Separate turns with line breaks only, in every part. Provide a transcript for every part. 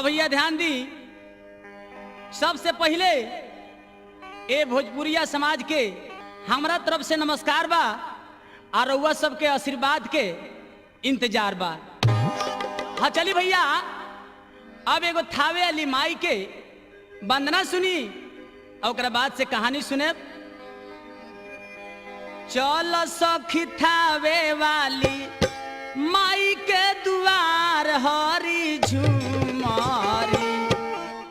हाँ भैया ध्यान दी। सबसे पहले ए भोजपुरिया समाज के हमरा तरफ से नमस्कार बा और रउआ सबके आशीर्वाद के इंतजार बा। हाँ चली भैया अब एगो थावे वाली माई के वंदना सुनी और ओकरा बाद से कहानी सुने। चल सखी थावे वाली माई के दुआर हरी झूमारी,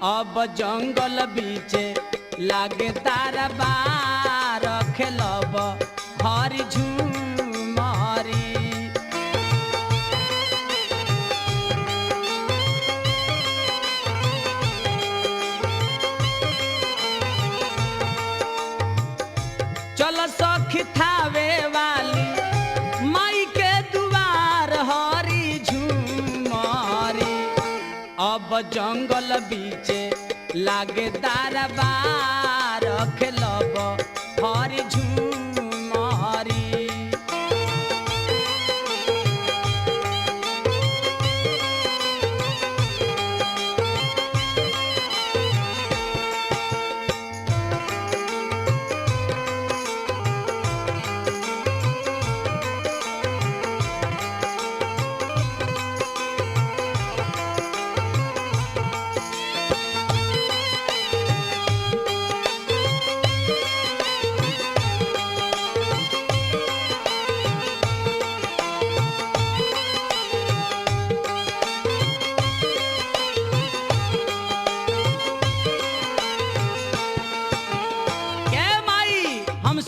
अब जंगल बीचे लागे तारा बार खेलब हरी झूमारी। चल सखी थावे वाली माई के दुआर हरी झूमारी, अब जंगल बीचे लागे दरबार खेलब हरी झूमारी।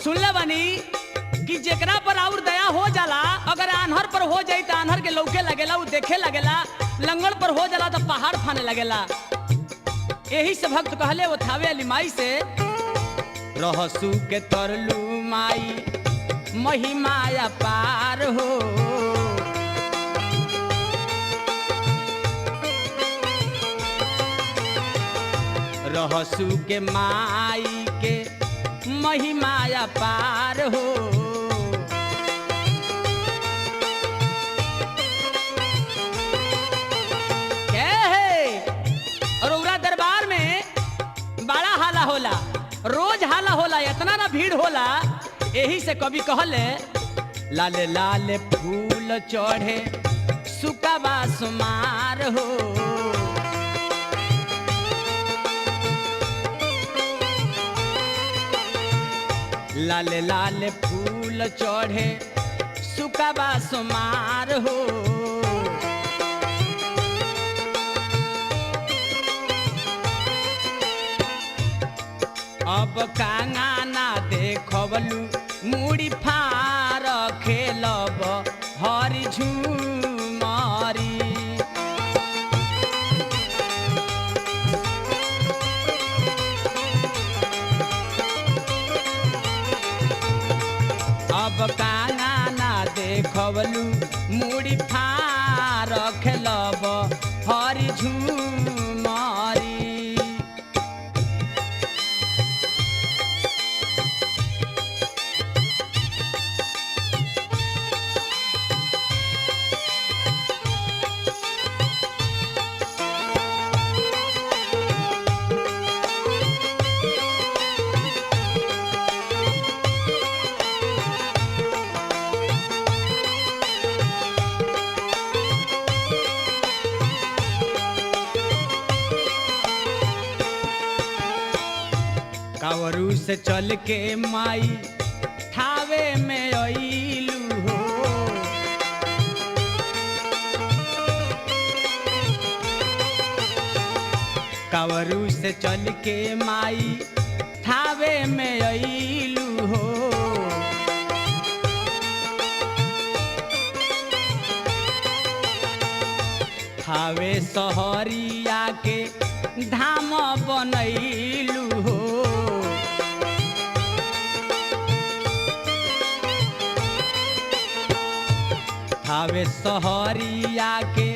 सुनले बनी कि जेकरा पर और दया हो जाला, अगर आन्हर पर हो जाई तो आन्हर के लौके लगेला, उ देखे लगेला, लंगड़ पर हो जाला तो पहाड़ फाने लगेला। यही से भक्त कहले वो थावे वाली माई से, रहसु के तरलू माई महिमा पार हो, रहसु के माई के महिमा पार हो। रउरा दरबार में बड़ा हाला होला, रोज हाला होला, इतना ना भीड़ होला। यही से कवि कहले, लाले लाले फूल चढ़े सुकाबा सुमार हो, लाले लाले फूल चढ़े सुकाबा सुमार हो। अब कांगाना देखबलू मुड़ी फार खेलब हरी झूमारी। अब कांगाना देखबलू मुड़ी फार खेलब हरी झूमारी। कावरू से चल के माई थावे में अइलू हो, कावरू से चल के माई थावे में अइलू हो। थावे सहरिया के धाम बनैलू हो, थावे सहरिया के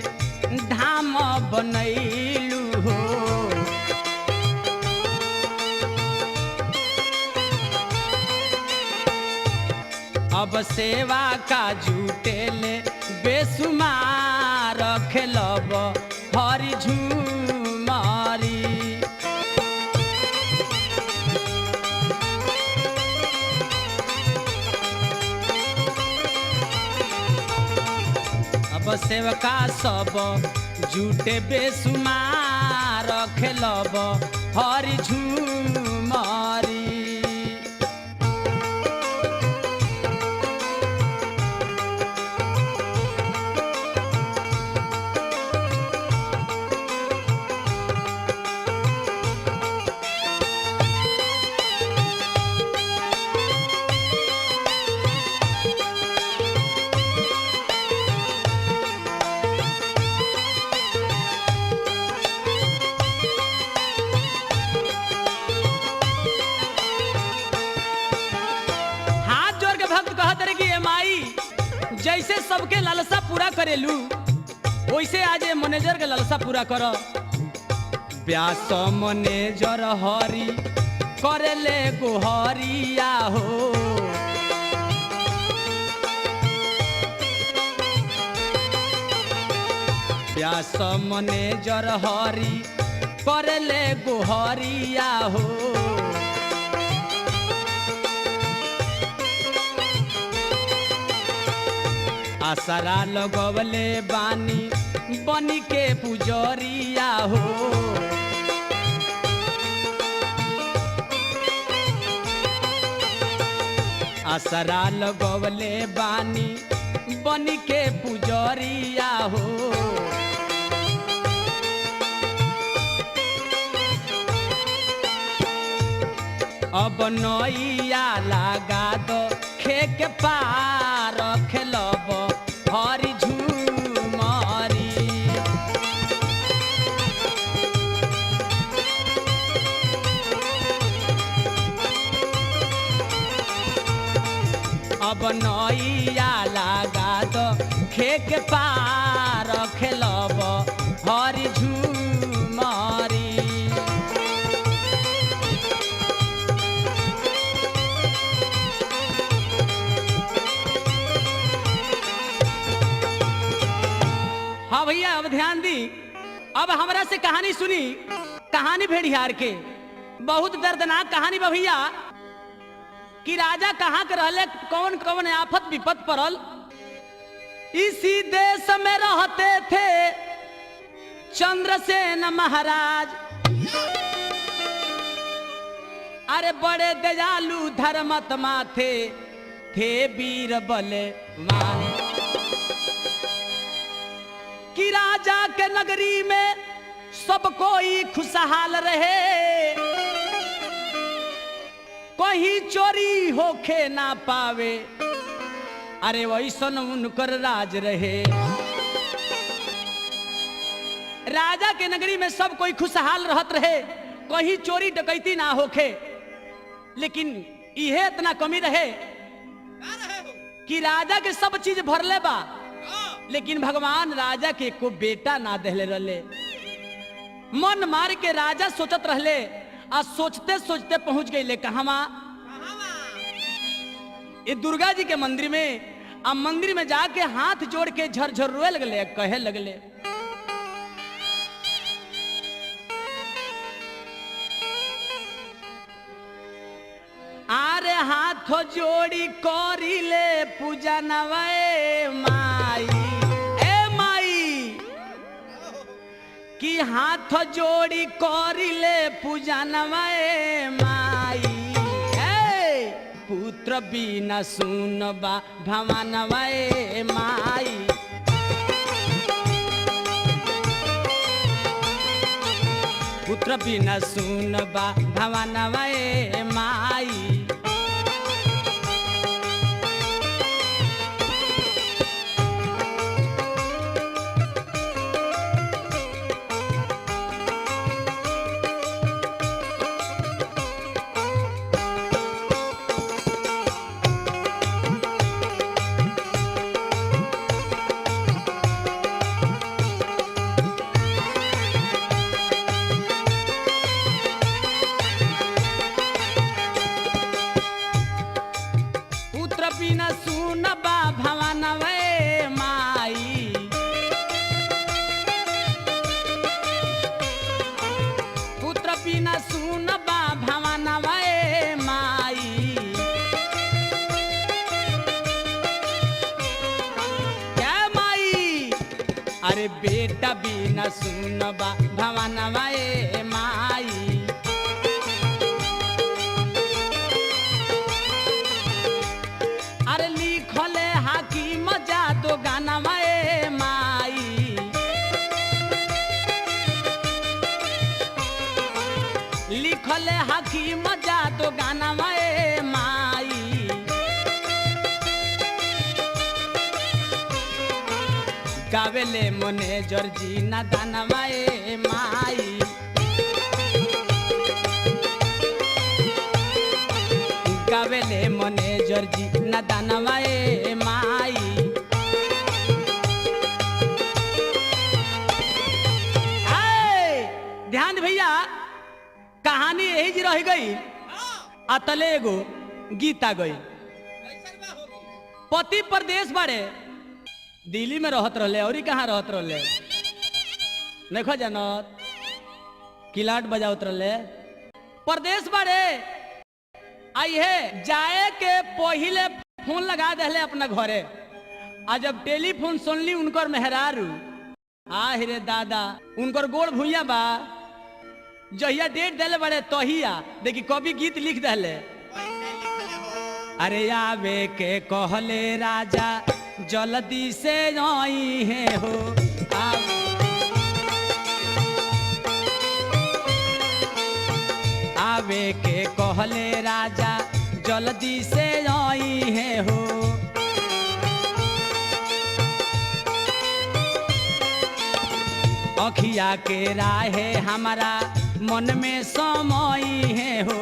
धाम बनैलू हो। अब सेवा का जुटेले बेसुमार खेलब हरी झूम सेवका सब झूठे बेसुमार खेलब हरि झूमरी। जैसे सबके लालसा पूरा करेलू वैसे आज ये मैनेजर के लालसा पूरा कर। व्यास मैनेजर हरी करेले गोहरिया हो, व्यास मैनेजर हरी करेले गोहरिया हो। आसरा लगवले बानी बनी के पुजरिया हो, आसरा लगवले बानी बनी के पुजरिया हो। अब नैया लगा दो खे के पार खेलब हरि झूमरी। अब नैया लगा दो खे के पार खेलब हरि झूमरी। हाँ भैया अब ध्यान दी। अब हमरा से कहानी सुनी, कहानी भेड़िहार के। बहुत दर्दनाक कहानी बा भैया कि राजा कहाँ के रहले, कौन कौन आफत विपत पड़ल। इसी देश में रहते थे चंद्रसेन महाराज, अरे बड़े दयालु धर्मात्मा थे वीर बलवान। कि राजा के नगरी में सब कोई खुशहाल रहे, कोई चोरी होखे ना पावे, अरे वैसन उनकर राज रहे। राजा के नगरी में सब कोई खुशहाल रहत रहे, कोई चोरी डकैती ना होखे। लेकिन इहे इतना कमी रहे कि राजा के सब चीज भरले बा, लेकिन भगवान राजा के को बेटा ना देले रहले। मन मार के राजा सोचत रहले, आ सोचते सोचते पहुंच गए कहवा, ये दुर्गा जी के मंदिर में। आ मंदिर में जाके हाथ जोड़ के झरझर रोए लगले, कहे लगले आरे हाथ जोड़ी करिले पूजा नवाए माई, कि हाथ जोड़ी करिले पूजा नवाए माई। पुत्र बिना सुनबा भवनवाए माई, पुत्र बिना सुनबा भवनवाए माई। सुनबा भवनवा ए माई। अरे लिखले हाकिम जादो गानवा ए माई। लिखले हाकिम जादो गानवा ए माई। गावेले मने जर्जी ना दानवा ए माई। गावेले मने जर्जी ना दानवा ए माई। ध्यान भैया कहानी यही जी रह गई। अतले एगो गीता गई। पति प्रदेश बारे दिल्ली में रहत रहले और कहाँ रहत रहले देखो जानत किलाट बजावत रहले प्रदेश बारे। आई है जाए के पहले फोन लगा दे अपना घरे। आ जब टेलीफोन सुनली उनकर मेहरारू रे दादा उनकर गोड़ भूया बा जहिया डेट दिले बड़े तहिया देखी कभी गीत लिख दे। अरे आवे के कहले राजा जल्दी से आई है हो। आवे के कहले राजा जल्दी से आई है हो। अखिया के राहे हमारा मन में समय है हो।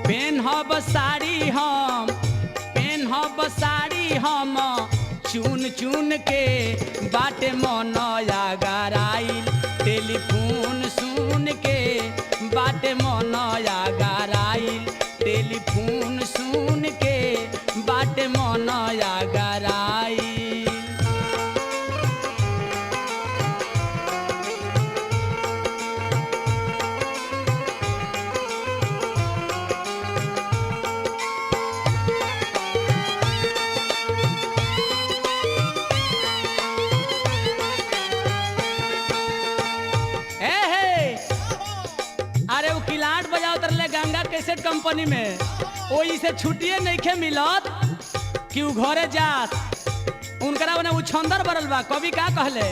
पेनहब साड़ी हम चुन चुन के बाटे मनया गराइल। टेलीफोन सुन के बाटे मनया गराइल। टेलीफोन सुन के बाटे मनया गराइल। गंगा कैसेट कंपनी में ओई से छुट्टिए नहीं खे मिलत कि उ घरे जात। उनकरा बने उछंदर बरल बा। कभी का कहले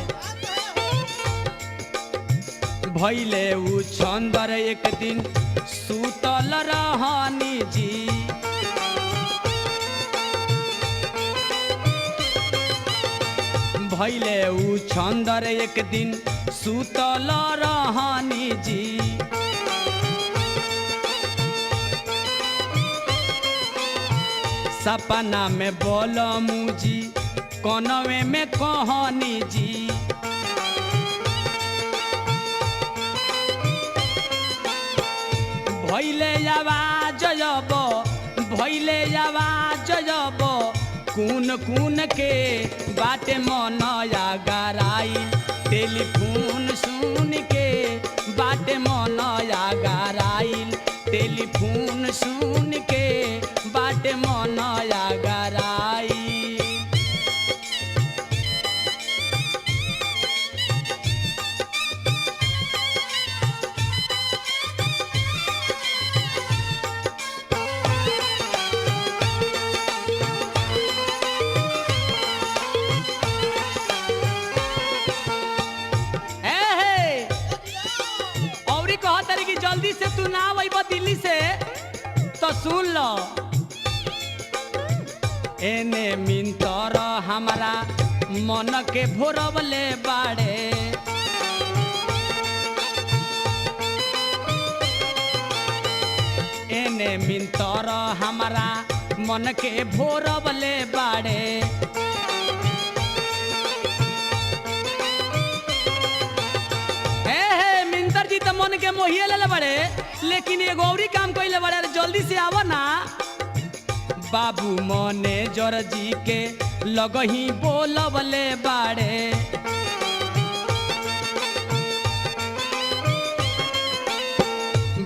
भइले उछंदर एक दिन सुतल रहनी जी। भइले उछंदर एक दिन सुतल रहनी जी। सपना में बोलो मुझी कनवे में कहानी जी। भइले आवाज जब कून कून के बाटे मनया गराइल। टेलीफोन सुन के बाटे मनया गराइल। टेलीफोन सुन के बाटे मनया गराइल। जल्दी से तू ना आइब दिल्ली से तो सुन लो। एने मिंतर हमारा मन के भोरवले बाड़े। एने मिंतर हमारा मन के भोरवले बाड़े। मन के मोहिए ले बड़े लेकिन एगो औरी काम कइले बड़े। जल्दी से आवा ना। बाबू मने जर्जी के लगही बोलबले बाड़े।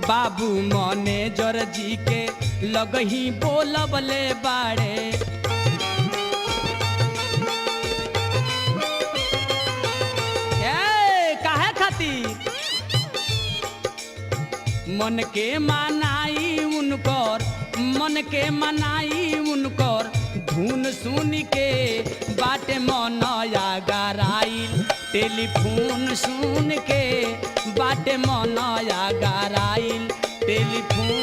बाबू मने जर्जी के लगही बोलबले बाड़े। मन के मनाई उनकर, मन के मनाई उनकर धुन सुन के बाटे मनया गराइल, टेलीफोन सुन के बाटे मनया गराइल टेलीफोन।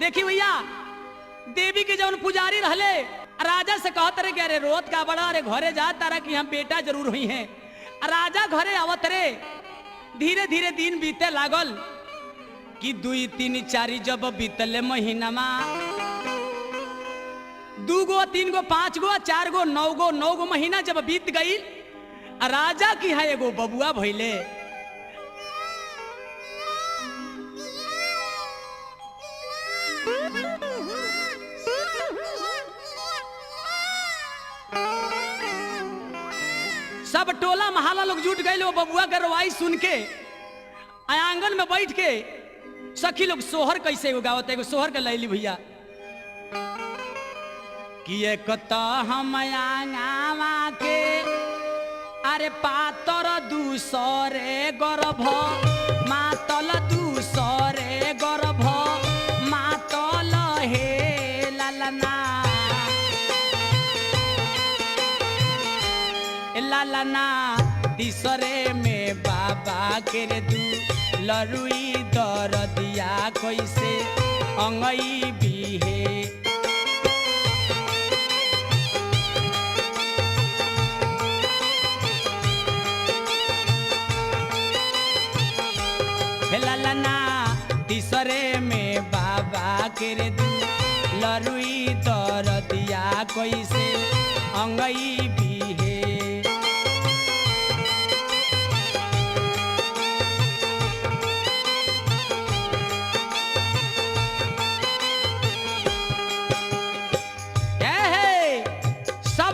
देखी भैया देवी के जब पुजारी रहले राजा से कहत रहे कि अरे रोत का बड़ा, अरे घरे जा तारा कि हम बेटा जरूर हुई हैं। राजा घरे आवत रे, धीरे धीरे दिन बीते लागल कि 2 3 4 जब बीतले महीना में 2 गो 3 गो 5 गो 4 गो 9 गो महीना जब बीत गई, राजा की है एगो बबुआ भइले। सब टोला महला लोग जुट गए, वो बबुआ के रवाई सुन के आंगन में बैठ के सखी लोग सोहर कैसे गावत, एगो सोहर के लैली भैया कि एक तो हम आंगवा के अरे पातर दूसरे गर्भ मातल दूसरे गर्भ मातल हे ललना लालना तीसरे में बाबा के रे दू लरुई दर दिया कैसे अंगई बीहे। लालना तीसरे में बाबा के रे दू लरुई दर दिया कैसे अंगई बीहे।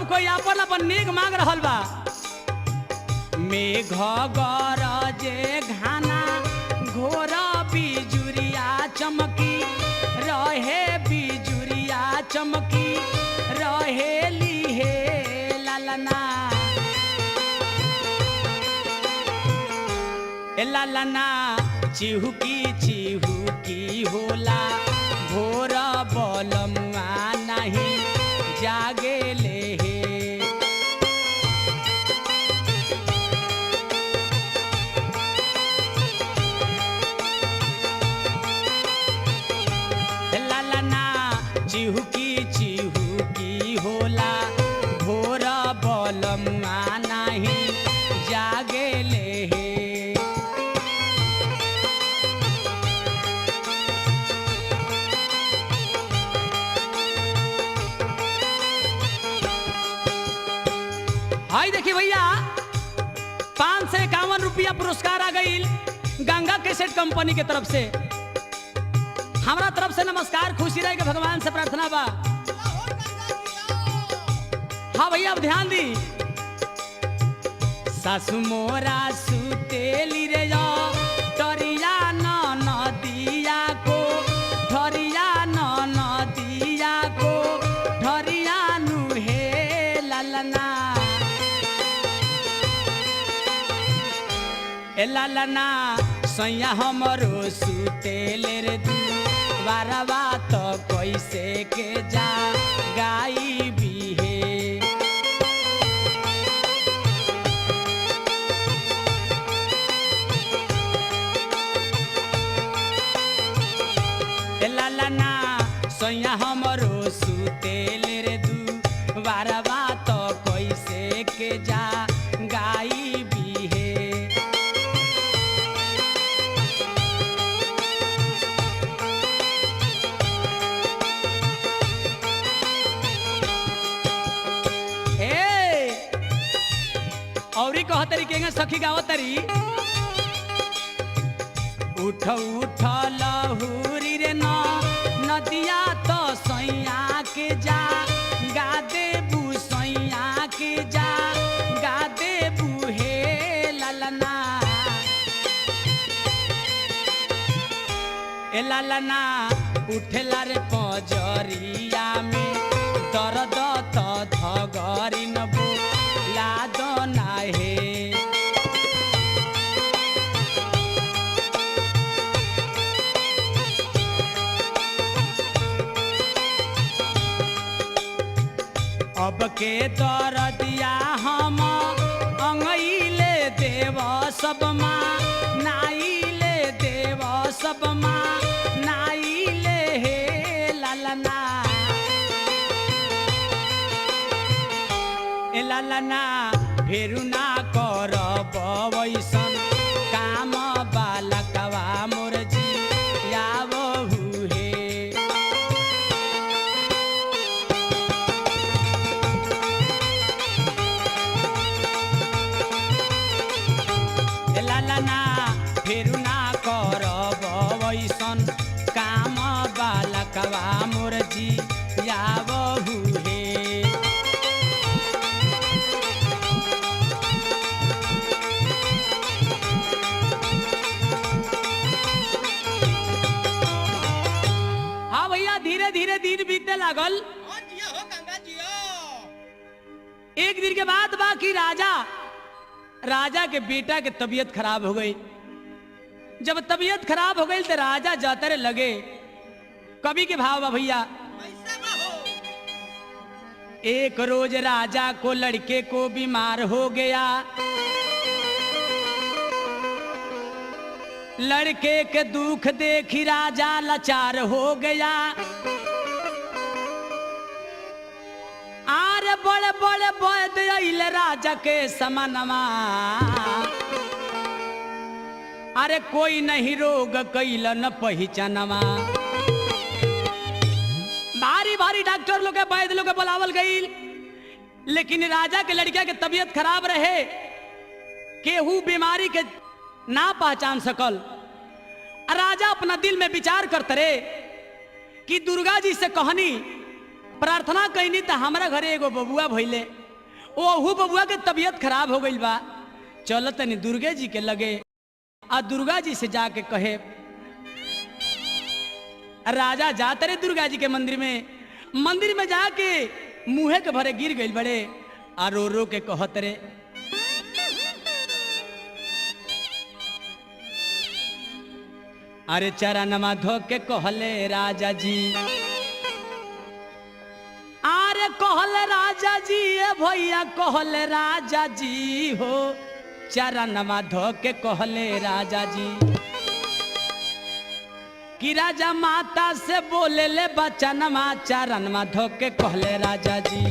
कोई अपन अपन नेक मांग रहल बा। मेघ गरजे घाना घोर बिजुरिया चमकी रहे, बिजुरिया चमकी रहे लीहे लालना लालना चिहुकी चिहुकी होला भोर बलमुआ नहीं जागे ले चिहुकी चिहुकी होला भोर बलमुआ नहीं जागे ले। हाय देखिए भैया 551 रुपया पुरस्कार आ गई गंगा कैसेट कंपनी के तरफ से। हमारा तरफ से नमस्कार, खुशी रहे कि भगवान से प्रार्थना बा। हाँ भैया अब ध्यान दी। सासु मोरा सुतेली रे जा टरिया नदिया को ठरिया नदिया को ठरिया नुहे लालना ए लालना सैया हमरो सुतेले रे दू बारवा तो कैसे के जा गाई बीहे। लालना सैया हमरो सुतेले रे दू बारवा तो कैसे के जा गाई बीहे। और कह तरीके सखी गावतरी उठ उठ लहुरी रे नदिया तो सैया के जा गा देबू सैया के जा गा देबू हे लालना ए लालना उठेला रे पजरिया में दर्द तो धगरी नबो लादना अब के दर दिया हम अंगईले देव सब माँ नाईले देव सब माँ नाईले हे लालना ए लालना फेरु ना करब वैसन काम बालकवा मोर जी यावहु हे लालना फेरु ना करब वैसन काम बालकवा मोर जी यावहु हे हाँ भैया धीरे धीरे दिन बीतने लागल। एक दिन के बाद बाकी राजा के बेटा के तबीयत खराब हो गई। जब तबीयत खराब हो गई तो राजा जाते लगे। कवि के भाव भैया एक रोज राजा को लड़के को बीमार हो गया। लड़के के दुख देखी राजा लाचार हो गया। आरे बड़े बड़े वैद्य अइले राजा के समनमा। अरे कोई नहीं रोग कैल न पहचानमा। भारी भारी डॉक्टर लोग वैद्य लोग बुलावल गईल, लेकिन राजा के लड़किया के तबीयत खराब रहे। केहू बीमारी के ना पहचान सकल। राजा अपना दिल में विचार करते रहे कि दुर्गा जी से कहनी प्रार्थना कहनी तो हमारा घरे एगो बबुआ भइले। ओहू बबुआ के तबीयत खराब हो गई बा। चल तनी दुर्गा जी के लगे आ दुर्गा जी से जाके कहे। राजा जाते रहे दुर्गा जी के मंदिर में जाके मुँहे के भरे गिर गई बड़े आ रो रो के कहत रे। अरे चरणमा धो के कहले राजा जी। अरे कहले राजा जी ए भैया कहले राजा जी हो। चरणमा धो के कहले राजा जी कि राजा माता से बोले ले बचनमा। चरणमा धो के कहले राजा जी।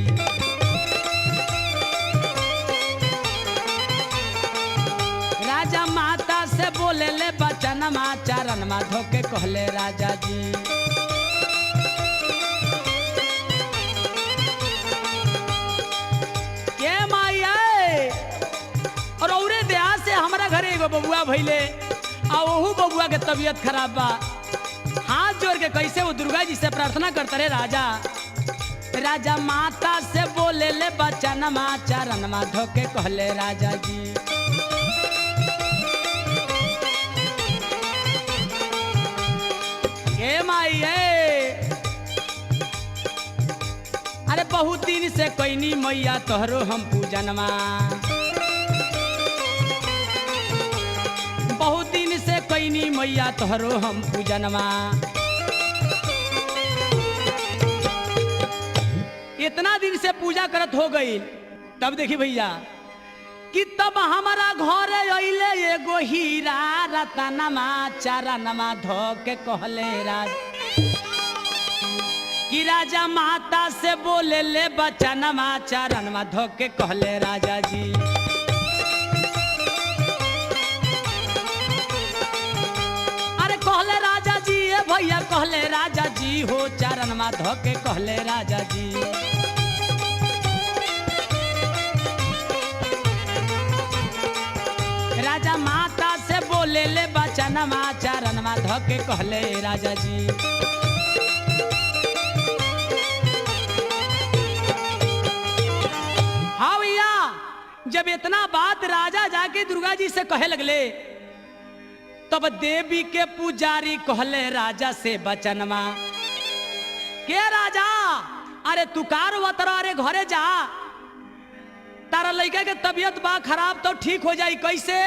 राजा माता से बोले ले बचनमा। चरणमा धो के कहले राजा जी। के माया और औरे दया से हमारा घरे एगो बबुआ भइले आ ओहू बबुआ के तबीयत खराब बा। हाथ जोड़ के कैसे वो दुर्गा जी से प्रार्थना करते रहे राजा। राजा माता से बोले ले बचनमा। चरणमा धो के कहले राजा जी। हे माई अरे बहुत दिन से कैनी मैया तोहरो हम पूजनमा। बहुत दिन से कैनी मैया तोहरो हम पूजनमा। इतना दिन से पूजा करत हो गई। तब देखी भैया कि तब हमारा घर अइले एगो हीरा रतनमा। चरणमा धो के कहले राजा कि राजा माता से बोले ले बचनमा। चरणमा धो के कहले राजा जी। अरे कहले राजा जी ए भैया कहले राजा जी हो। चरणमा धो के कहले राजा जी। राजा माता से बोले ले बचनमा। चरणमा धो के कहले राजा जी। हाँ भैया जब इतना बात राजा जाके दुर्गा जी से कहे लगले तब देवी के पुजारी कहले राजा से बचनमा। के राजा अरे तू कार वतरा अरे घरे जा। तारा लड़का के तबीयत बा खराब तो ठीक हो जाई। कैसे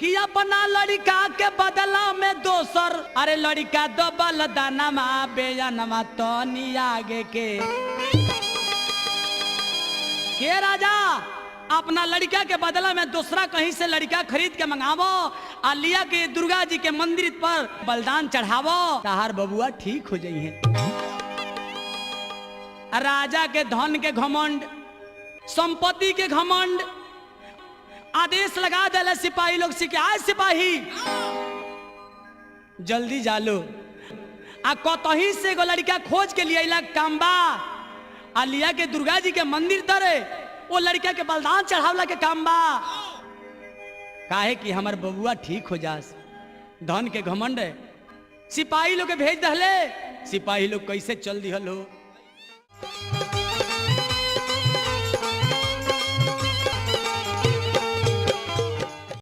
कि अपना लड़का के बदला में दोसर अरे लड़का दो बलदानमा बेजनमा तो नी आगे के के राजा अपना लड़का के बदला में दूसरा कहीं से लड़का खरीद के मंगावो आ लिया के दुर्गा जी के मंदिर पर बलिदान चढ़ावो, तहार बबुआ ठीक हो जाइए। राजा के धन के घमंड, संपत्ति के घमंड, आदेश लगा दे सिपाही लोग से कि आए सिपाही जल्दी जालो आ कतही से एगो लड़का खोज के लिए अला कामबा आ लिया के दुर्गा जी के मंदिर तरे वो लड़का के बलिदान चढ़ावला के काम बा, काहे कि हमार बबुआ ठीक हो जास। धन के घमंड है। सिपाही लोग के भेज दहले, सिपाही लोग कैसे चल दिहल हो।